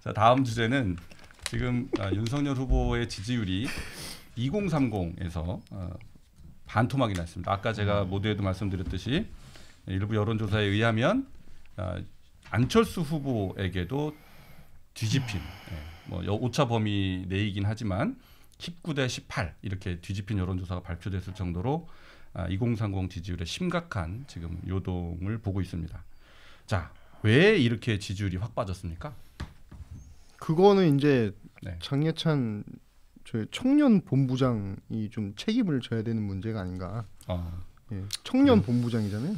자, 다음 주제는 지금 윤석열 후보의 지지율이 2030에서 반토막이 났습니다. 아까 제가 모두에도 말씀드렸듯이 일부 여론조사에 의하면 안철수 후보에게도 뒤집힌 뭐 오차 범위 내이긴 하지만 19대 18 이렇게 뒤집힌 여론조사가 발표됐을 정도로 2030 지지율에 심각한 지금 요동을 보고 있습니다. 자, 왜 이렇게 지지율이 확 빠졌습니까? 그거는 이제 장예찬 저희 청년 본부장이 좀 책임을 져야 되는 문제가 아닌가. 예, 청년 본부장이잖아요.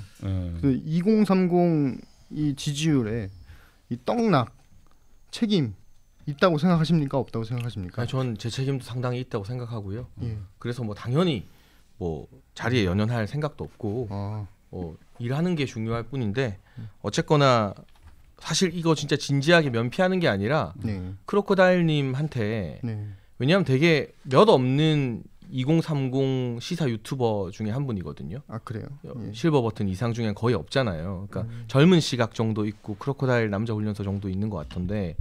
2030 이 지지율에 이 떡락 책임 있다고 생각하십니까? 없다고 생각하십니까? 전 제 책임도 상당히 있다고 생각하고요. 그래서 뭐 당연히 뭐 자리에 연연할 생각도 없고 일하는 게 중요할 뿐인데 어쨌거나 사실 이거 진짜 진지하게 면피하는 게 아니라 크로커다일님한테 왜냐하면 되게 몇 없는 2030 시사 유튜버 중에 한 분이거든요. 아 그래요? 실버 버튼 이상 중엔 거의 없잖아요. 그러니까 젊은 시각 정도 있고 크로커다일 남자 훈련소 정도 있는 것 같던데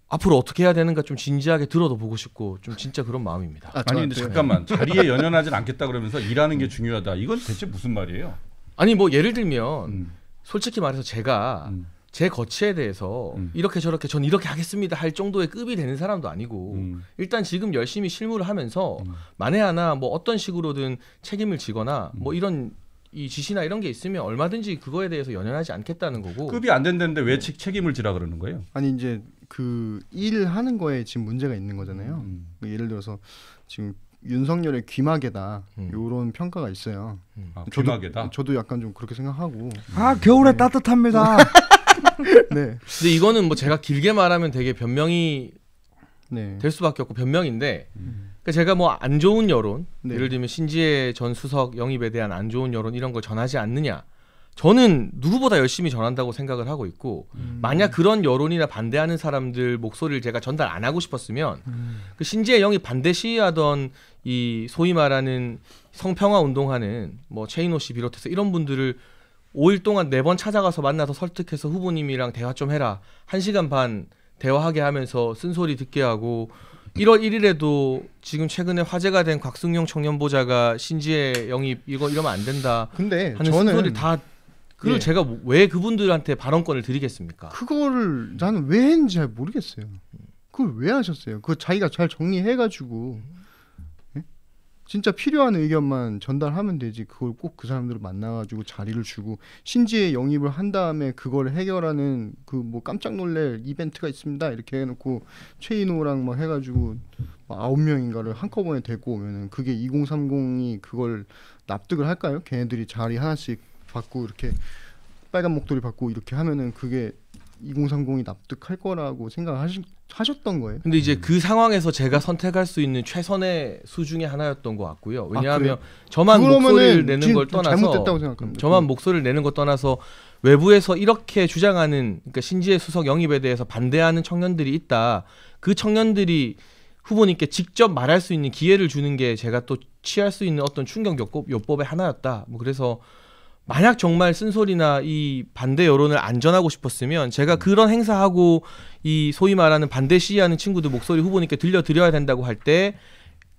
앞으로 어떻게 해야 되는가 좀 진지하게 들어도 보고 싶고 좀 진짜 그런 마음입니다. 아니 근데 잠깐만 자리에 연연하진 않겠다 그러면서 일하는 게 중요하다. 이건 대체 무슨 말이에요? 아니 뭐 예를 들면 솔직히 말해서 제가 제 거치에 대해서 이렇게 저렇게 전 이렇게 하겠습니다 할 정도의 급이 되는 사람도 아니고 일단 지금 열심히 실무를 하면서 만에 하나 뭐 어떤 식으로든 책임을 지거나 뭐 이런 이 지시나 이런 게 있으면 얼마든지 그거에 대해서 연연하지 않겠다는 거고. 급이 안 된다는데 왜 책임을 지라 그러는 거예요? 아니 이제 그 일하는 거에 지금 문제가 있는 거잖아요. 예를 들어서 지금 윤석열의 귀마개다 이런 평가가 있어요. 귀마개다? 저도 약간 좀 그렇게 생각하고. 겨울에 따뜻합니다. 네. 근데 이거는 뭐 제가 길게 말하면 되게 변명이 될 수밖에 없고 변명인데 그러니까 제가 뭐 안 좋은 여론 예를 들면 신지혜 전 수석 영입에 대한 안 좋은 여론 이런 걸 전하지 않느냐 저는 누구보다 열심히 전한다고 생각을 하고 있고 만약 그런 여론이나 반대하는 사람들 목소리를 제가 전달 안 하고 싶었으면 그 신지혜 영입 반대 시위하던 이 소위 말하는 성평화 운동하는 뭐 최인호 씨 비롯해서 이런 분들을 5일 동안 4번 찾아가서 만나서 설득해서 후보님이랑 대화 좀 해라 1시간 반 대화하게 하면서 쓴소리 듣게 하고 1월 1일에도 지금 최근에 화제가 된 곽승용 청년보좌가 신지혜 영입 이러면 안 된다 근데 하는 쓴소리 다 그걸 제가 왜 그분들한테 발언권을 드리겠습니까? 그거를 나는 왜 했는지 잘 모르겠어요. 그걸 왜 하셨어요? 그거 자기가 잘 정리해가지고 진짜 필요한 의견만 전달하면 되지. 그걸 꼭 그 사람들을 만나가지고 자리를 주고 신지혜 영입을 한 다음에 그걸 해결하는 그 뭐 깜짝 놀랄 이벤트가 있습니다 이렇게 해놓고 최인호랑 막 해가지고 9명인가를 한꺼번에 데리고 오면은 그게 2030이 그걸 납득을 할까요? 걔네들이 자리 하나씩 받고 이렇게 빨간 목도리 받고 이렇게 하면은 그게 2030이 납득할 거라고 생각하셨던 거예요. 근데 이제 그 상황에서 제가 선택할 수 있는 최선의 수 중에 하나였던 것 같고요. 왜냐하면 저만 목소리를 내는 걸 떠나서 잘못됐다고 생각합니다. 저만 목소리를 내는 것 떠나서 외부에서 이렇게 주장하는 그러니까 신지혜 수석 영입에 대해서 반대하는 청년들이 있다. 그 청년들이 후보님께 직접 말할 수 있는 기회를 주는 게 제가 또 취할 수 있는 어떤 충격 요법의 하나였다. 뭐 그래서 만약 정말 쓴소리나 이 반대 여론을 안전하고 싶었으면 제가 그런 행사하고 이 소위 말하는 반대 시위하는 친구들 목소리 후보님께 들려드려야 된다고 할 때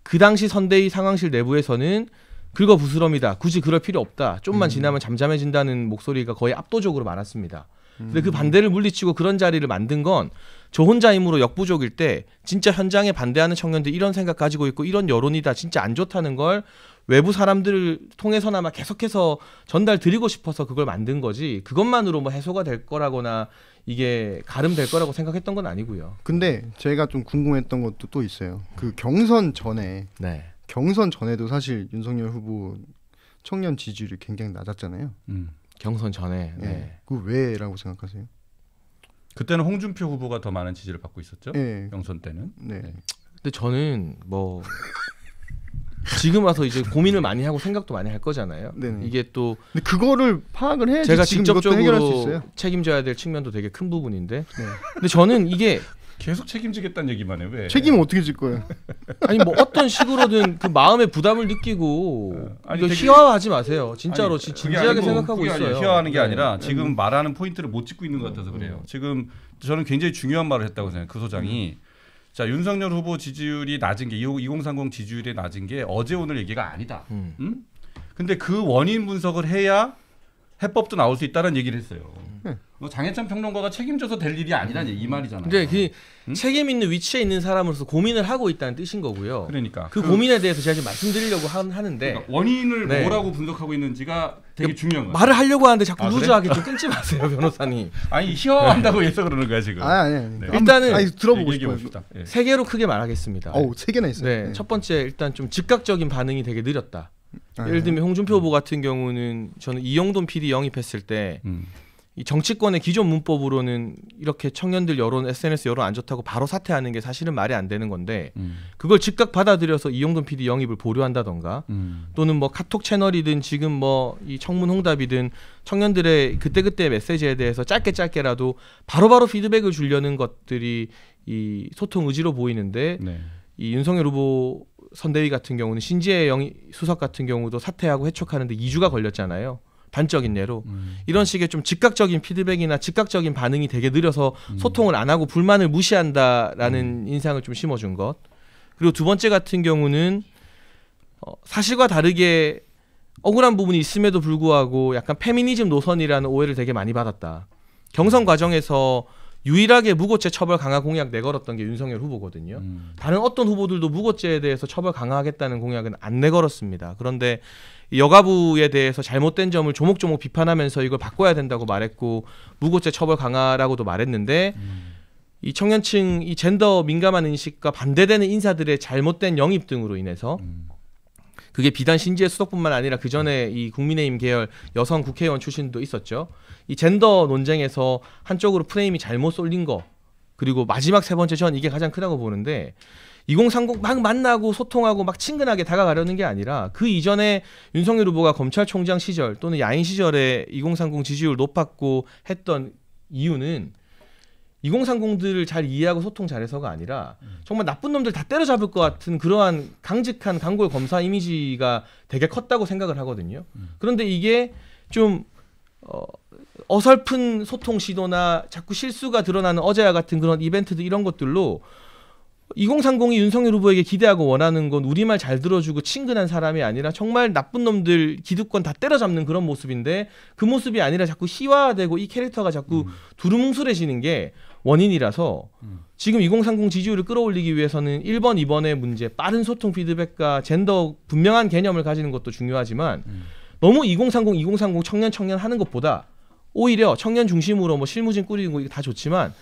그 당시 선대위 상황실 내부에서는 긁어부스럼이다. 굳이 그럴 필요 없다. 좀만 지나면 잠잠해진다는 목소리가 거의 압도적으로 많았습니다. 근데 그 반대를 물리치고 그런 자리를 만든 건 저 혼자 힘으로 역부족일 때 진짜 현장에 반대하는 청년들 이런 생각 가지고 있고 이런 여론이다. 진짜 안 좋다는 걸 외부 사람들을 통해서나마 계속해서 전달 드리고 싶어서 그걸 만든 거지 그것만으로 뭐 해소가 될 거라거나 이게 가름될 거라고 생각했던 건 아니고요. 근데 제가 좀 궁금했던 것도 또 있어요. 그 경선 전에도 사실 윤석열 후보 청년 지지율이 굉장히 낮았잖아요. 경선 전에. 그 왜라고 생각하세요? 그때는 홍준표 후보가 더 많은 지지를 받고 있었죠. 경선 때는. 근데 저는 뭐 지금 와서 이제 고민을 많이 하고 생각도 많이 할 거잖아요. 이게 또 근데 그거를 파악을 해야지 제가 지금 이것도 해결할 수 직접적으로 있어요. 책임져야 될 측면도 되게 큰 부분인데 근데 저는 이게 계속 책임지겠다는 얘기만 해. 왜? 책임은 어떻게 질 거예요? 아니 뭐 어떤 식으로든 그 마음의 부담을 느끼고 아니, 이거 되게- 희화화하지 마세요. 진짜로 아니, 진지하게 그게 아니고 생각하고 그게 아니에요. 있어요. 희화하는 게 네. 아니라 지금 말하는 포인트를 못 짚고 있는 것 같아서 그래요. 지금 저는 굉장히 중요한 말을 했다고 생각해요. 그 소장이. 자, 윤석열 후보 지지율이 낮은 게 2030 지지율이 낮은 게 어제 오늘 얘기가 아니다. 근데 그 원인 분석을 해야 해법도 나올 수 있다는 얘기를 했어요. 장혜찬 평론가가 책임져서 될 일이 아니란 이 말이잖아요. 근데 그 책임 있는 위치에 있는 사람으로서 고민을 하고 있다는 뜻인 거고요. 그러니까 그 고민에 대해서 제가 지금 말씀드리려고 하는데 그러니까 원인을 네. 뭐라고 분석하고 있는지가 되게 중요한 거예요. 말을 하려고 하는데 자꾸 아, 그래? 루즈하게 좀 끊지 마세요, 변호사님. 아니 희화한다고 해서 그러는 거야 지금. 아니. 네. 일단은 아니, 들어보고 얘기해 싶어요. 봅시다. 예. 세 개로 크게 말하겠습니다. 어우, 3개나 있어요. 네, 첫 번째 일단 좀 즉각적인 반응이 되게 느렸다. 아, 예를 들면 홍준표 후보 같은 경우는 저는 이영돈 PD 영입했을 때 이 정치권의 기존 문법으로는 이렇게 청년들 여론, SNS 여론 안 좋다고 바로 사퇴하는 게 사실은 말이 안 되는 건데 그걸 즉각 받아들여서 이영돈 PD 영입을 보류한다던가 또는 뭐 카톡 채널이든 지금 뭐 이 청문 홍답이든 청년들의 그때그때 메시지에 대해서 짧게라도 바로바로 피드백을 주려는 것들이 이 소통 의지로 보이는데 네. 이 윤석열 후보 선대위 같은 경우는 신지혜 수석 같은 경우도 사퇴하고 해촉하는데 2주가 걸렸잖아요. 단적인 예로 이런 식의 좀 즉각적인 피드백이나 즉각적인 반응이 되게 느려서 소통을 안 하고 불만을 무시한다라는 인상을 좀 심어준 것. 그리고 두 번째 같은 경우는 사실과 다르게 억울한 부분이 있음에도 불구하고 약간 페미니즘 노선이라는 오해를 되게 많이 받았다. 경선 과정에서 유일하게 무고죄 처벌 강화 공약 내걸었던 게 윤석열 후보거든요. 다른 어떤 후보들도 무고죄에 대해서 처벌 강화하겠다는 공약은 안 내걸었습니다. 그런데 여가부에 대해서 잘못된 점을 조목조목 비판하면서 이걸 바꿔야 된다고 말했고 무고죄 처벌 강화라고도 말했는데 이 청년층 이 젠더 민감한 인식과 반대되는 인사들의 잘못된 영입 등으로 인해서 그게 비단 신지혜 수석뿐만 아니라 그 전에 이 국민의힘 계열 여성 국회의원 출신도 있었죠. 이 젠더 논쟁에서 한쪽으로 프레임이 잘못 쏠린 거 그리고 마지막 세 번째 전 이게 가장 크다고 보는데 2030 막 만나고 소통하고 막 친근하게 다가가려는 게 아니라 그 이전에 윤석열 후보가 검찰총장 시절 또는 야인 시절에 2030 지지율 높았고 했던 이유는 2030들을 잘 이해하고 소통 잘해서가 아니라 정말 나쁜 놈들 다 때려잡을 것 같은 그러한 강직한 강골 검사 이미지가 되게 컸다고 생각을 하거든요. 그런데 이게 좀 어설픈 소통 시도나 자꾸 실수가 드러나는 어제와 같은 그런 이벤트들 이런 것들로 2030이 윤석열 후보에게 기대하고 원하는 건 우리말 잘 들어주고 친근한 사람이 아니라 정말 나쁜 놈들 기득권 다 때려잡는 그런 모습인데 그 모습이 아니라 자꾸 희화화되고 이 캐릭터가 자꾸 두루뭉술해지는 게 원인이라서 지금 2030 지지율을 끌어올리기 위해서는 1번, 2번의 문제 빠른 소통 피드백과 젠더 분명한 개념을 가지는 것도 중요하지만 너무 2030 청년 하는 것보다 오히려 청년 중심으로 뭐 실무진 꾸리는 거 이거 다 좋지만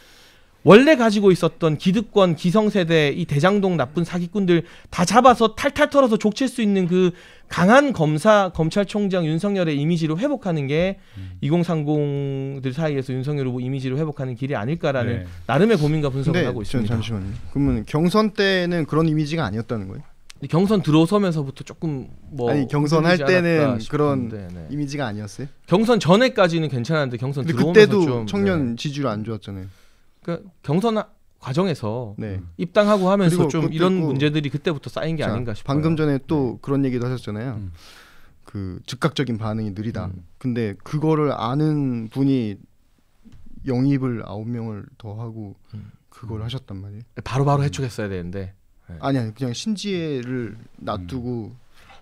원래 가지고 있었던 기득권 기성세대 이 대장동 나쁜 사기꾼들 다 잡아서 탈탈 털어서 족칠 수 있는 그 강한 검찰총장 윤석열의 이미지를 회복하는 게 2030들 사이에서 윤석열 후보 이미지를 회복하는 길이 아닐까라는 네. 나름의 고민과 분석을 근데 하고 전 있습니다. 잠시만요. 그러면 경선 때는 그런 이미지가 아니었다는 거예요? 경선 들어서면서부터 조금 뭐 아니 경선 할 흔들리지 때는 않았다 그런 싶은데, 네. 이미지가 아니었어요? 경선 전에까지는 괜찮았는데 경선 근데 들어오면서 그때도 좀 청년 네. 지지율 안 좋았잖아요. 그러니까 경선 과정에서 네. 입당하고 하면서 그리고 좀 그때 이런 그- 문제들이 그때부터 쌓인 게 자, 아닌가 싶어요. 방금 전에 또 그런 얘기도 하셨잖아요. 그 즉각적인 반응이 느리다. 근데 그거를 아는 분이 영입을 9명을 더 하고 그걸 하셨단 말이에요. 바로바로 해촉했어야 되는데 아니 그냥 신지혜를 놔두고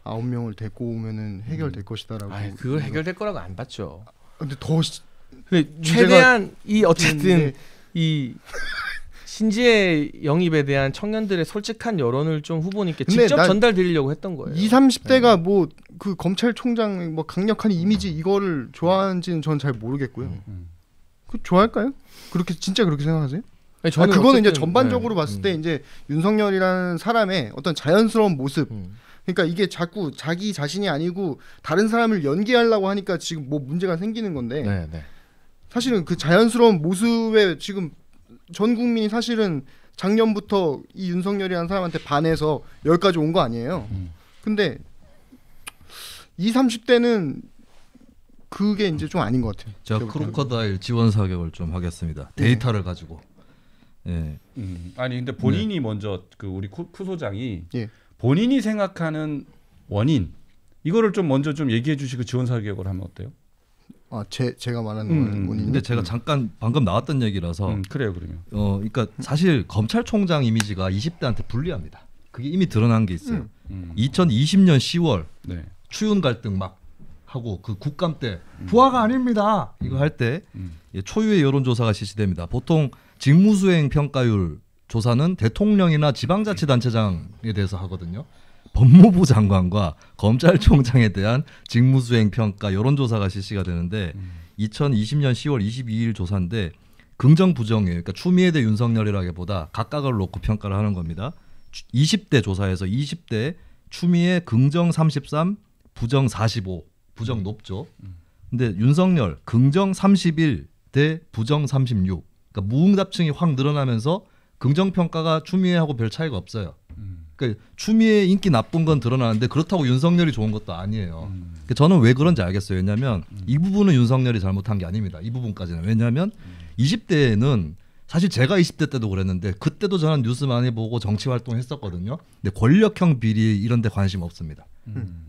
9명을 데리고 오면은 해결될 것이다라고. 그걸 해결될 거라고 안 봤죠. 근데 더 근데 문제가 최대한 이 어쨌든 있는데 이 신지혜 영입에 대한 청년들의 솔직한 여론을 좀 후보님께 근데 직접 난 전달드리려고 했던 거예요. 20, 30대가 뭐 그 검찰총장 뭐 강력한 이미지 이거를 좋아하는지는 전 잘 모르겠고요. 그 좋아할까요? 그렇게 진짜 그렇게 생각하세요? 아니, 저는 그거는 이제 어쨌든, 전반적으로 네. 봤을 때 이제 윤석열이라는 사람의 어떤 자연스러운 모습. 그러니까 이게 자꾸 자기 자신이 아니고 다른 사람을 연기하려고 하니까 지금 뭐 문제가 생기는 건데 네, 네. 사실은 그 자연스러운 모습에 지금 전 국민이 사실은 작년부터 이 윤석열이라는 사람한테 반해서 여기까지 온 거 아니에요. 근데 20, 30대는 그게 이제 좀 아닌 것 같아요. 제가 크로커다일 지원 사격을 좀 하겠습니다. 데이터를 가지고 예. 아니 근데 본인이 먼저 그 우리 쿠 소장이 예. 본인이 생각하는 원인 이거를 좀 먼저 좀 얘기해 주시고 지원 사격을 하면 어때요? 제가 말하는 원인. 근데 제가 잠깐 방금 나왔던 얘기라서 그래요 그러면. 그러니까 사실 검찰총장 이미지가 20대한테 불리합니다. 그게 이미 드러난 게 있어요. 2020년 10월 네. 추윤 갈등 막 하고 그 국감 때 부하가 아닙니다. 이거 할 때 초유의 여론조사가 실시됩니다. 보통 직무수행 평가율 조사는 대통령이나 지방자치단체장에 대해서 하거든요. 법무부 장관과 검찰총장에 대한 직무수행 평가 여론조사가 실시가 되는데 2020년 10월 22일 조사인데 긍정 부정이에요. 그러니까 추미애 대 윤석열이라기보다 각각을 놓고 평가를 하는 겁니다. 20대 조사에서 20대 추미애 긍정 33, 부정 45, 부정 높죠. 근데 윤석열 긍정 31 대 부정 36. 그러니까 무응답층이 확 늘어나면서 긍정 평가가 추미애하고 별 차이가 없어요. 그러니까 추미애 인기 나쁜 건 드러나는데 그렇다고 윤석열이 좋은 것도 아니에요. 그러니까 저는 왜 그런지 알겠어요. 왜냐하면 이 부분은 윤석열이 잘못한 게 아닙니다. 이 부분까지는. 왜냐하면 20대는 사실 제가 20대 때도 그랬는데 그때도 저는 뉴스 많이 보고 정치 활동했었거든요. 근데 권력형 비리 이런 데 관심 없습니다.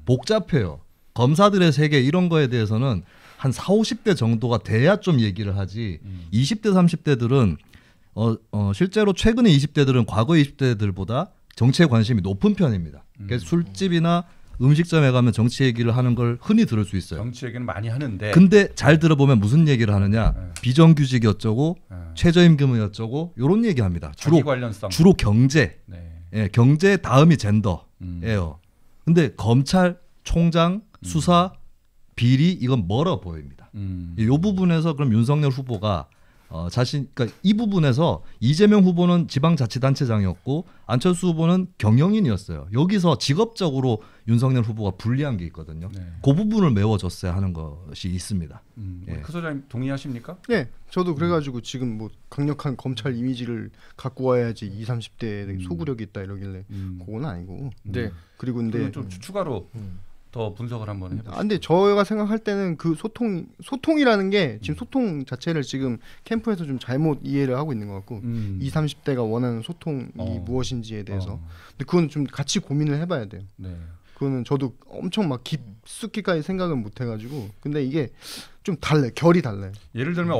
복잡해요. 검사들의 세계 이런 거에 대해서는 한 40, 50대 정도가 돼야 좀 얘기를 하지 20대, 30대들은 실제로 최근에 20대들은 과거 20대들보다 정치에 관심이 높은 편입니다. 그래서 술집이나 음식점에 가면 정치 얘기를 하는 걸 흔히 들을 수 있어요. 정치 얘기는 많이 하는데. 근데 잘 들어보면 무슨 얘기를 하느냐? 비정규직이 어쩌고 최저임금이 어쩌고 이런 얘기합니다. 자기 관련성. 주로 경제. 네. 예, 경제 다음이 젠더예요. 근데 검찰, 총장, 수사, 비리 이건 멀어 보입니다. 이 부분에서 그럼 윤석열 후보가 그러니까 이 부분에서 이재명 후보는 지방자치단체장이었고 안철수 후보는 경영인이었어요. 여기서 직업적으로 윤석열 후보가 불리한 게 있거든요. 네. 그 부분을 메워줬어야 하는 것이 있습니다. 예. 크 소장님 동의하십니까? 네, 저도 그래가지고 지금 뭐 강력한 검찰 이미지를 갖고 와야지 20, 30대에 소구력이 있다 이러길래 그건 아니고. 네. 그리고 근데 그리고 좀 추가로 더 분석을 한번 해보시죠. 근데 저희가 생각할 때는 그 소통이라는 게 지금 소통 자체를 지금 캠프에서 좀 잘못 이해를 하고 있는 것 같고 20, 30대가 원하는 소통이 무엇인지에 대해서 근데 그건 좀 같이 고민을 해봐야 돼요. 네. 그거는 저도 엄청 막 깊숙이까지 생각은 못 해가지고 근데 이게 좀 달라요. 결이 달라요. 예를 들면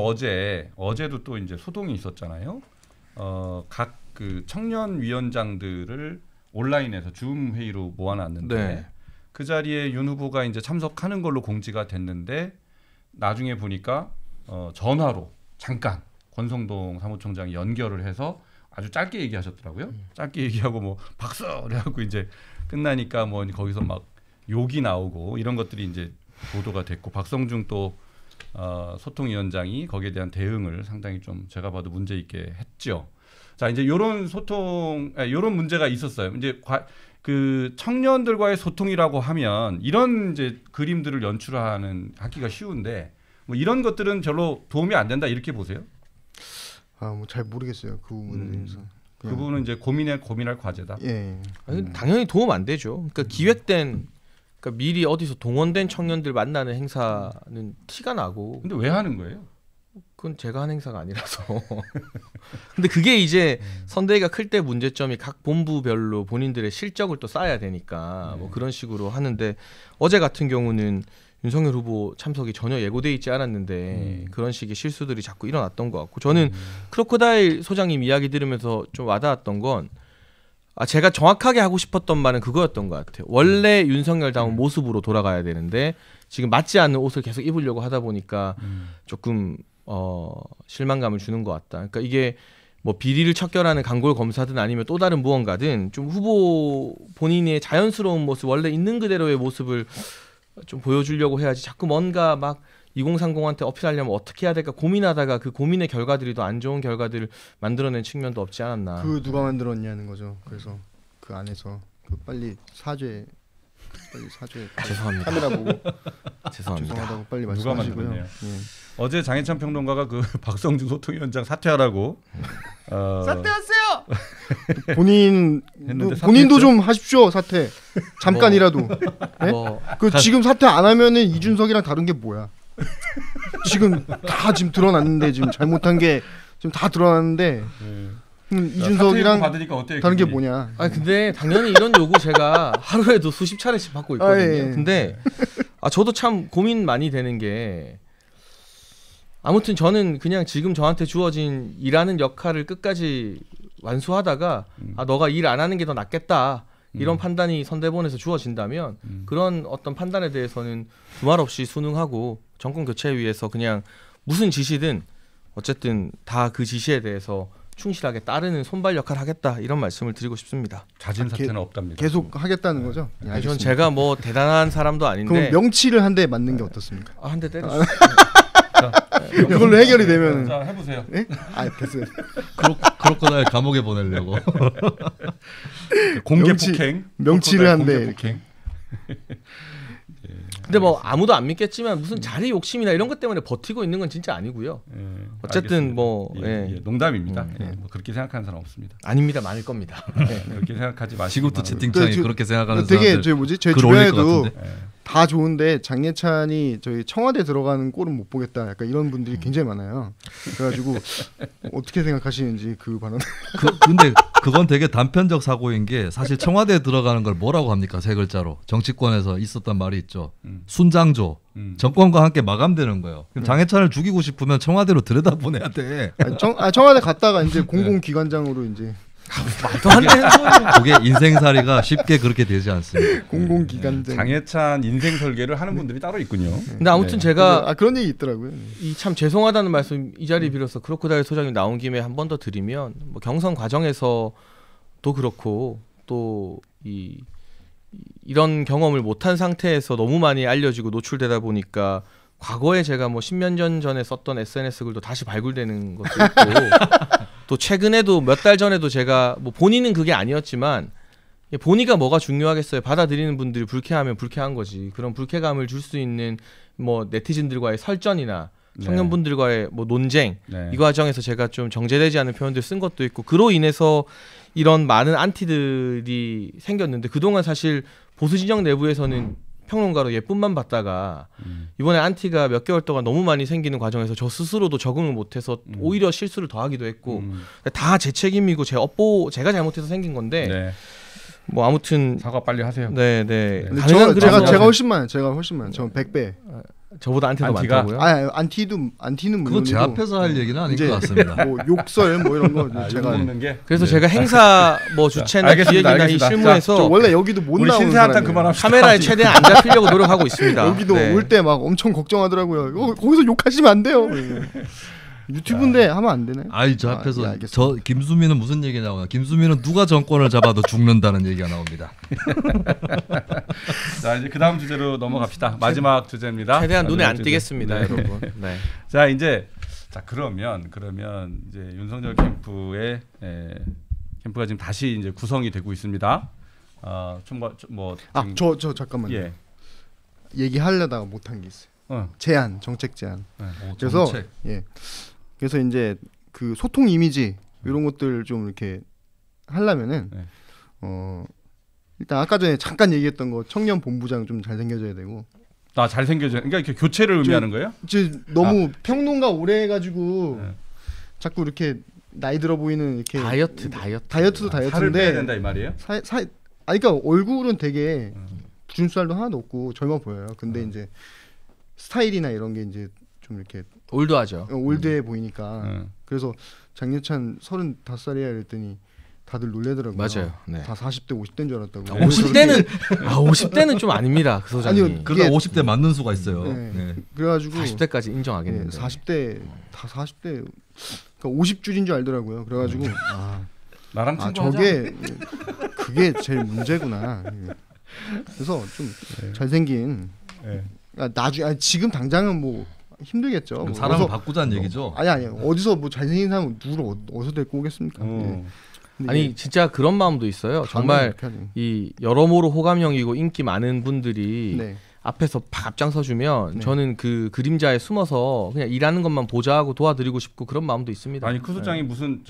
어제도 또 이제 소동이 있었잖아요. 각 그 청년 위원장들을 온라인에서 줌 회의로 모아놨는데 네. 그 자리에 윤 후보가 이제 참석하는 걸로 공지가 됐는데 나중에 보니까 전화로 잠깐 권성동 사무총장이 연결을 해서 아주 짧게 얘기하셨더라고요. 짧게 얘기하고 뭐 박수 그래갖고 이제 끝나니까 뭐 거기서 막 욕이 나오고 이런 것들이 이제 보도가 됐고 박성중 또 소통위원장이 거기에 대한 대응을 상당히 좀 제가 봐도 문제 있게 했죠. 자 이제 이런 이런 문제가 있었어요. 이제 그 청년들과의 소통이라고 하면 이런 이제 그림들을 하기가 쉬운데 뭐 이런 것들은 별로 도움이 안 된다 이렇게 보세요? 뭐 잘 모르겠어요 그 부분에 대해서. 그 부분은 이제 고민할 과제다. 예. 아니, 당연히 도움 안 되죠. 그러니까 기획된 그러니까 미리 어디서 동원된 청년들 만나는 행사는 티가 나고. 근데 왜 하는 거예요? 그건 제가 한 행사가 아니라서. 근데 그게 이제 선대위가 클 때 문제점이 각 본부별로 본인들의 실적을 또 쌓아야 되니까 뭐 그런 식으로 하는데 어제 같은 경우는 윤석열 후보 참석이 전혀 예고돼 있지 않았는데 그런 식의 실수들이 자꾸 일어났던 것 같고 저는 크로코다일 소장님 이야기 들으면서 좀 와닿았던 건 제가 정확하게 하고 싶었던 말은 그거였던 것 같아요. 원래 윤석열다운 모습으로 돌아가야 되는데 지금 맞지 않는 옷을 계속 입으려고 하다 보니까 조금 실망감을 주는 것 같다. 그러니까 이게 뭐 비리를 척결하는 강골 검사든 아니면 또 다른 무언가든 좀 후보 본인의 자연스러운 모습 원래 있는 그대로의 모습을 좀 보여주려고 해야지 자꾸 뭔가 막 2030한테 어필하려면 어떻게 해야 될까 고민하다가 그 고민의 결과들이 더 안 좋은 결과들을 만들어낸 측면도 없지 않았나. 그 누가 만들었냐는 거죠. 그래서 그 안에서 빨리 사죄 죄송합니다. 카메라 보고 죄송합니다. 죄송하다고 빨리 누가 말씀하시고요. 만들었네요. 예. 어제 장해찬 평론가가 그 박성준 소통위원장 사퇴하라고 사퇴하세요. 본인도 사퇴했죠? 좀 하십시오 사퇴. 잠깐이라도. 지금 사퇴 안 하면은 이준석이랑 다른 게 뭐야? 지금 다 지금 드러났는데 지금 잘못한 게 지금 다 드러났는데 이준석이랑 받으니까 어때요? 다른 게 기분이? 뭐냐? 아 근데 당연히 이런 요구 제가 하루에도 수십 차례씩 받고 있거든요. 예. 근데 저도 참 고민 많이 되는 게 아무튼 저는 그냥 지금 저한테 주어진 일하는 역할을 끝까지 완수하다가 너가 일 안 하는 게 더 낫겠다 이런 판단이 선대본에서 주어진다면 그런 어떤 판단에 대해서는 두말 없이 순응하고 정권 교체에 위해서 그냥 무슨 지시든 어쨌든 다 그 지시에 대해서 충실하게 따르는 손발 역할 하겠다 이런 말씀을 드리고 싶습니다. 자진 사퇴는 없답니다. 계속 하겠다는 거죠? 예, 전 알겠습니다. 제가 뭐 대단한 사람도 아닌데 그럼 명치를 한 대 맞는 게 어떻습니까? 한 대 때려주세요. 그걸로 해결이 되면 자 해보세요. 예? 아 됐어요. 크로커다일 감옥에 보내려고. 공개 명치- 폭행. 명치를 한 대 공개 이렇게. 폭행. 근데 뭐 아무도 안 믿겠지만 무슨 자리 욕심이나 이런 것 때문에 버티고 있는 건 진짜 아니고요. 예, 어쨌든 알겠습니다. 뭐, 예, 예. 예, 농담입니다. 예, 뭐 그렇게 생각하는 사람 없습니다. 아닙니다. 많을 겁니다. 그렇게 생각하지 마시고 지금부터 채팅창에 그, 그렇게 생각하는 되게 사람들 저 뭐지 제 글 올릴 것 주변에도 같은데. 다 좋은데 장예찬이 저희 청와대 들어가는 꼴은 못 보겠다. 약간 이런 분들이 굉장히 많아요. 그래가지고 어떻게 생각하시는지 그 발언. 근데 그건 되게 단편적 사고인 게 사실 청와대에 들어가는 걸 뭐라고 합니까? 세 글자로 정치권에서 있었던 말이 있죠. 순장조. 정권과 함께 마감되는 거예요. 그럼 장해찬을 죽이고 싶으면 청와대로 들여다보내야 돼. 청와대 갔다가 이제 공공기관장으로 이제 말도 안 되는 소리. 그게 인생살이가 쉽게 그렇게 되지 않습니다. 공공기관장. 장해찬 인생 설계를 하는 분들이 따로 있군요. 근데 아무튼 네. 제가 그런 얘기 있더라고요. 이 참 죄송하다는 말씀 이 자리 빌어서 크로코다일 소장님 나온 김에 한 번 더 드리면 뭐 경선 과정에서도 그렇고 또 이런 경험을 못한 상태에서 너무 많이 알려지고 노출되다 보니까 과거에 제가 뭐 10년 전에 썼던 SNS 글도 다시 발굴되는 것도 있고 또 최근에도 몇 달 전에도 제가 뭐 본인은 그게 아니었지만 본의가 뭐가 중요하겠어요. 받아들이는 분들이 불쾌하면 불쾌한 거지. 그런 불쾌감을 줄 수 있는 뭐 네티즌들과의 설전이나 청년분들과의 뭐 논쟁 네. 이 과정에서 제가 좀 정제되지 않은 표현들 쓴 것도 있고 그로 인해서 이런 많은 안티들이 생겼는데 그동안 사실 보수 진영 내부에서는 평론가로 예쁨만 받다가 이번에 안티가 몇 개월 동안 너무 많이 생기는 과정에서 저 스스로도 적응을 못해서 오히려 실수를 더하기도 했고 다 제 책임이고 제가 잘못해서 생긴 건데 네. 뭐 아무튼 사과 빨리 하세요. 네. 근데 가능한 그래서 제가 훨씬 많아요. 제가 훨씬 많아요. 저는 100배. 저보다 안티도 안티가? 많다고요? 안티는 그건 물론이고 제 앞에서 할 얘기는 아닌 이제 것 같습니다. 뭐 욕설 뭐 이런 거 아, 제가 먹는 게. 그래서 네. 제가 행사 뭐 주최나 알겠습니다, 기획이나 알겠습니다. 이 실무에서 저 원래 여기도 못 우리 나오는 신세한탄 사람이에요. 그만합시다. 카메라에 최대한 안 잡히려고 노력하고 있습니다. 여기도 네. 올 때 막 엄청 걱정하더라고요. 거기서 욕하시면 안 돼요. 유튜브인데 하면 안 되나요? 아이 저 아, 앞에서 예, 알겠습니다. 저 김수민은 무슨 얘기 나오나? 김수민은 누가 정권을 잡아도 죽는다는 얘기가 나옵니다. 자 이제 그 다음 주제로 넘어갑시다. 마지막 주제입니다. 최대한 눈에 마지막 안 주제. 띄겠습니다, 네. 여러분. 네. 자 이제 그러면 이제 윤석열 캠프의 캠프가 지금 다시 이제 구성이 되고 있습니다. 저 잠깐만요. 예. 얘기하려다가 못한 게 있어요. 정책 제안. 그래서 정책. 그래서 이제 그 소통 이미지 이런 것들 좀 이렇게 하려면은 네. 일단 아까 전에 잠깐 얘기했던 거 청년 본부장 좀 잘생겨져야 되고 나 잘생겨져. 그러니까 이렇게 교체를 의미하는 거예요? 이제 너무 평론가 오래 해가지고 네. 자꾸 이렇게 나이 들어 보이는 이렇게 다이어트도 살을 빼야 다이어트인데 된다 이 말이에요? 그러니까 얼굴은 되게 주름살도 하나도 없고 젊어 보여요. 근데 이제 스타일이나 이런 게 이제 좀 이렇게 올드하죠. 올드해 보이니까 그래서 장예찬 35살이야 이랬더니 다들 놀래더라고요. 맞아요. 네. 다 40대 50대인 줄 알았다고. 50대는 좀 아닙니다. 그 소장님. 아니요. 그러다 이게- 50대 맞는 수가 있어요. 네. 네. 그래가지고 40대까지 인정하겠는데. 40대 다 40대 그러니까 50줄인 줄 알더라고요. 그래가지고 나랑 친구하자. 저게 그게 제일 문제구나. 그래서 좀 잘생긴 네. 나중에 지금 당장은 뭐 힘들겠죠. 그럼 뭐 사람을 어디서- 바꾸자는 얘기죠. 아니 어디서 뭐 잘생긴 사람 누구를 어디서 데리고 오겠습니까? 예. 근데 아니 이게 진짜 그런 마음도 있어요. 정말 이렇게 하지. 이 여러모로 호감형이고 인기 많은 분들이 네. 앞에서 팍 앞장서 주면 네. 저는 그 그림자에 숨어서 그냥 일하는 것만 보좌하고 도와드리고 싶고 그런 마음도 있습니다. 아니 그 소장이 무슨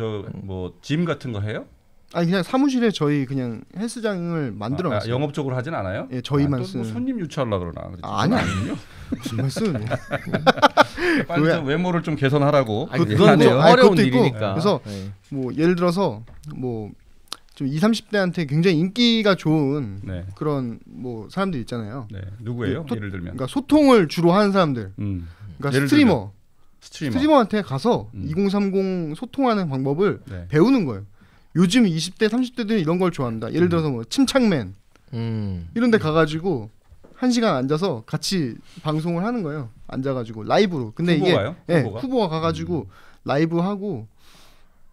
짐 같은 거 해요? 아니 그냥 사무실에 저희 그냥 헬스장을 만들어 놨어요. 영업적으로 하진 않아요? 예, 저희만 뭐 쓰는. 손님 유치하려고 그러나? 아니 아니요. 무슨 말씀? 빨리 좀 외모를 좀 개선하라고. 아니, 그- 그건 좀 그것도- 아니, 어려운 그것도 있고, 일이니까. 그래서 네. 뭐 예를 들어서 뭐 좀 20, 30대한테 굉장히 인기가 좋은 네. 그런 뭐 사람들 있잖아요. 네. 누구예요? 또- 예를 들면. 그러니까 소통을 주로 하는 사람들. 그러니까 예를 스트리머. 스트리머. 스트리머한테 가서 음. 2030 소통하는 방법을 네. 배우는 거예요. 요즘 20대, 30대들은 이런 걸 좋아합니다. 예를 들어서 뭐 침착맨 이런 데 가가지고 1시간 앉아서 같이 방송을 하는 거예요. 앉아가지고 라이브로. 근데 후보가요? 이게 후보가? 후보가 가가지고 라이브 하고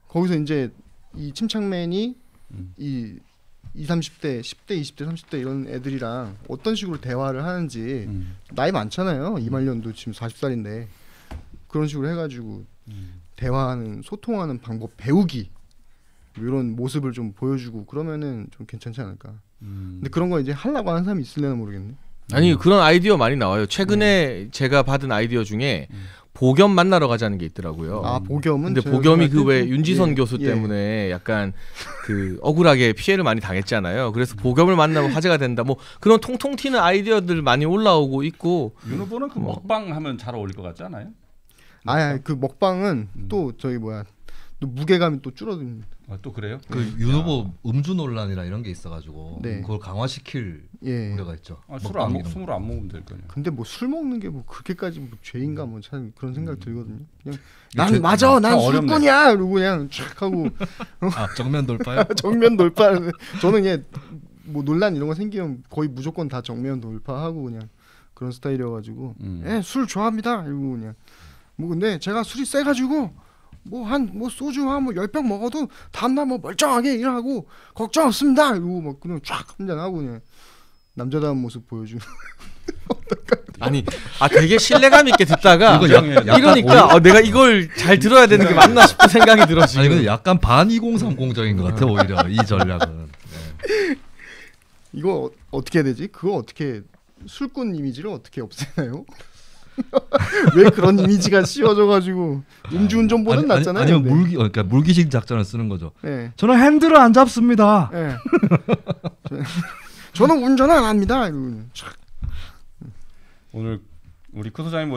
거기서 이제 이 침착맨이 이 20, 30대, 10대, 20대, 30대 이런 애들이랑 어떤 식으로 대화를 하는지 나이 많잖아요. 이말년도 지금 40살인데 그런 식으로 해가지고 대화하는 소통하는 방법 배우기 이런 모습을 좀 보여주고 그러면은 좀 괜찮지 않을까. 근데 그런 거 이제 하려고 하는 사람이 있을려나 모르겠네. 아니 그런 아이디어 많이 나와요. 최근에 제가 받은 아이디어 중에 보겸 만나러 가자는 게 있더라고요. 아 보겸은 근데 제가 보겸이 생각할 그 왜 때 윤지선 예, 교수 예. 때문에 약간 그 억울하게 피해를 많이 당했잖아요. 그래서 보겸을 만나면 화제가 된다. 뭐 그런 통통 튀는 아이디어들 많이 올라오고 있고. 윤 후보는 그 먹방 하면 잘 어울릴 것 같지 않아요? 아니 그 먹방은 또 저기 뭐야 또 무게감이 또 줄어듭니다. 또 그래요? 그 윤 후보 음주 논란이나 이런 게 있어가지고 네. 그걸 강화시킬 예. 우려가 있죠. 술을 안 먹, 술을 안 먹으면 될 거냐? 근데 뭐 술 먹는 게 뭐 그렇게까지 뭐 죄인가 뭐 참 그런 생각 들거든요. 그냥 이거 난 맞아, 난 어렵네. 술꾼이야. 이러고 그냥 쫙 하고 아 정면 돌파요? 정면 돌파. 저는 그냥 뭐 논란 이런 거 생기면 거의 무조건 다 정면 돌파하고 그냥 그런 스타일이어가지고 예, 술 좋아합니다. 이러고 그냥 뭐 근데 제가 술이 세가지고 뭐 소주 한 뭐 10병 먹어도 다음날 뭐 멀쩡하게 일하고 걱정 없습니다. 이러고 막 그냥 쫙 한잔 하고 그냥 남자다운 모습 보여주고. 아니 되게 신뢰감 있게 듣다가 이거 이러니까 내가 이걸 잘 들어야 되는 게 맞나 싶은 생각이 들어 지금. 아니 근데 약간 반 2030적인 것 같아 오히려 이 전략은. 네. 이거 어떻게 해야 되지? 그거 어떻게 술꾼 이미지를 어떻게 없애나요? 왜 그런 이미지가 씌워져가지고 음주운전보단 낫잖아요. 아니면 근데. 그러니까 물기식 작전을 쓰는 거죠. 예. 저는 핸들을 안 잡습니다. 예. 저는 운전 안 합니다. 이러고 촥. 오늘 우리 크 소장님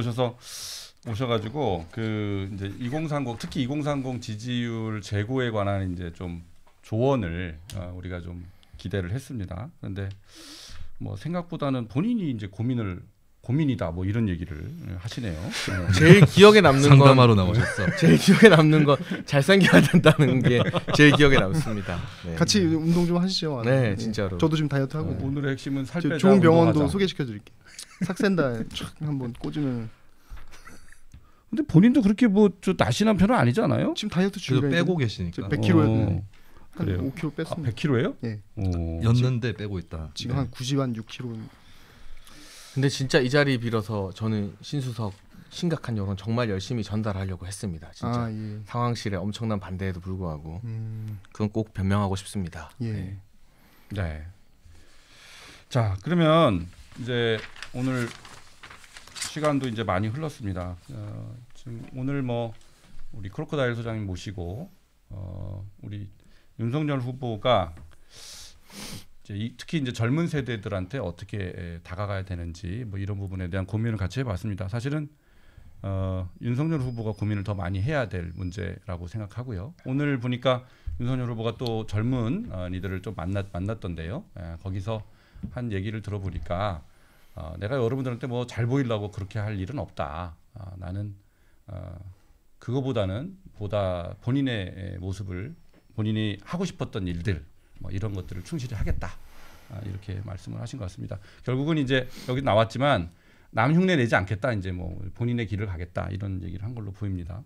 오셔가지고 그 이제 2030 특히 2030 지지율 제고에 관한 이제 좀 조언을 우리가 좀 기대를 했습니다. 그런데 뭐 생각보다는 본인이 이제 고민이다 뭐 이런 얘기를 하시네요. 제일 기억에 남는 건 상담하러 나오셨어. 제일 기억에 남는 건 잘생겨야 된다는 게 제일 기억에 남습니다. 네. 같이 운동 좀 하시죠. 네, 예. 진짜로. 저도 지금 다이어트 하고 오늘의 핵심은 살 저 빼자. 좋은 병원도 운동하자. 소개시켜 드릴게요. 삭센다 촥 한번 꽂으면 근데 본인도 그렇게 뭐 좀 날씬한 편은 아니잖아요. 지금 다이어트 그래도 중이라 빼고 계시니까. 100kg 어, 한 그래요. 5kg 뺐습니다. 100kg예요? 예. 였는데 빼고 있다. 지금 한 90한 6kg. 근데 진짜 이 자리 빌어서 저는 신수석 심각한 여론 정말 열심히 전달하려고 했습니다. 진짜 아 예. 상황실에 엄청난 반대에도 불구하고 그건 꼭 변명하고 싶습니다. 예. 네. 네. 자, 그러면 이제 오늘 시간도 이제 많이 흘렀습니다. 지금 오늘 뭐 우리 크로커다일 소장님 모시고 우리 윤석열 후보가 이제 특히 이제 젊은 세대들한테 어떻게 다가가야 되는지 뭐 이런 부분에 대한 고민을 같이 해봤습니다. 사실은 윤석열 후보가 고민을 더 많이 해야 될 문제라고 생각하고요. 오늘 보니까 윤석열 후보가 또 젊은 이들을 좀 만났던데요. 거기서 한 얘기를 들어보니까 내가 여러분들한테 뭐 잘 보이려고 그렇게 할 일은 없다. 나는 그거보다는 보다 본인의 모습을 본인이 하고 싶었던 일들 뭐 이런 것들을 충실히 하겠다. 이렇게 말씀을 하신 것 같습니다. 결국은 이제 여기 나왔지만 남 흉내 내지 않겠다. 이제 뭐 본인의 길을 가겠다. 이런 얘기를 한 걸로 보입니다.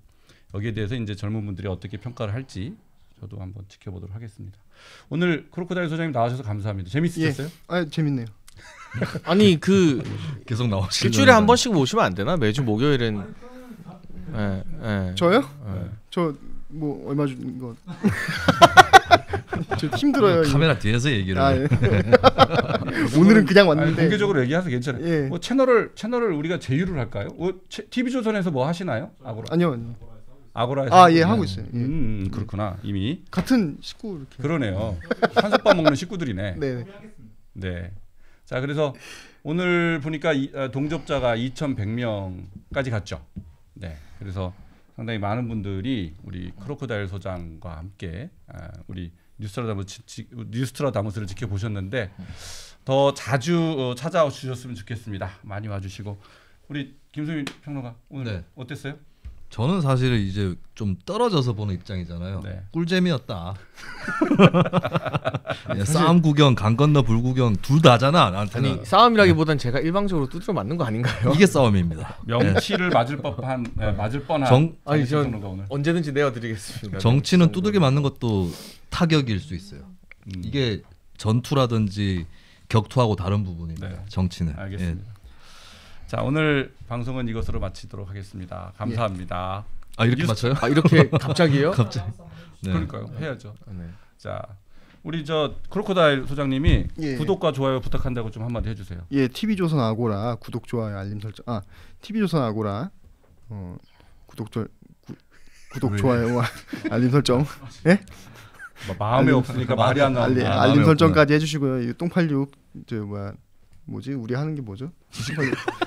여기에 대해서 이제 젊은 분들이 어떻게 평가를 할지 저도 한번 지켜보도록 하겠습니다. 오늘 크로커다일 소장님 나와주셔서 감사합니다. 재밌으셨어요? 예. 아 재밌네요. 아니 그 계속 나오시는 일주일에 한 번씩 모시면 안 되나? 매주 목요일엔. 예, 예. 저요? 예. 저 뭐 얼마 준 거? 저 힘들어요. 이거. 카메라 뒤에서 얘기를 아, 해. 예. 오늘은 그냥 아니, 왔는데. 공개적으로 얘기하세요. 괜찮아요. 예. 뭐 채널을 우리가 제휴를 할까요? TV 조선에서 뭐 하시나요? 아니요. 아고라에서 예 하고 있어요. 예. 그렇구나. 이미 같은 식구 이렇게. 그러네요. 한솥밥 먹는 식구들이네. 네. 네. 자, 그래서 오늘 보니까 동접자가 2,100명까지 갔죠. 네. 그래서 상당히 많은 분들이 우리 크로코다일 소장과 함께 우리 뉴스트라다무스를 지켜보셨는데 더 자주 찾아와 주셨으면 좋겠습니다. 많이 와주시고 우리 김수민 평론가 오늘 네. 어땠어요? 저는 사실 이제 좀 떨어져서 보는 입장이잖아요. 네. 꿀잼이었다. 예, 싸움 구경, 강 건너 불 구경 둘 다잖아. 나한테는. 아니 싸움이라기보단 제가 일방적으로 두드려 맞는 거 아닌가요? 이게 싸움입니다. 명치를 맞을 법한 맞을 뻔한 아니 전 평론가 오늘. 언제든지 내어드리겠습니다. 정치는 두들겨 맞는 것도 타격일 수 있어요. 이게 전투라든지 격투하고 다른 부분입니다. 네. 정치는. 알겠습니다. 자, 오늘 방송은 이것으로 마치도록 하겠습니다. 감사합니다. 아 이렇게 맞춰요? 아 이렇게 갑자기요? 갑자기. 네. 그러니까요. 해야죠. 네. 자, 우리 크로코다일 소장님이 예. 구독과 좋아요 부탁한다고 좀 한마디 해주세요. 예, TV조선 아고라 구독 좋아요 알림 설정. TV조선 아고라 구독 좋아요와 알림 설정. 예? 마음에 없으니까 말이 안 나온다. 알림 설정까지 해주시고요. 이 똥86 뭐지 우리 하는 게 뭐죠?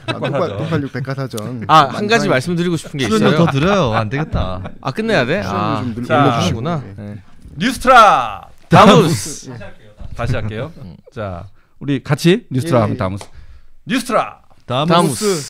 똥86 백과사전. 한 가지 말씀드리고 싶은 게 출연료 있어요. 더 드려요. 안 되겠다. 끝내야 돼? 좀 자, 올려주시구나. 네. 뉴스트라 다무스. 다시 할게요. 자, 우리 같이 뉴스트라 예. 하면 다무스. 뉴스트라 다무스. 다무스.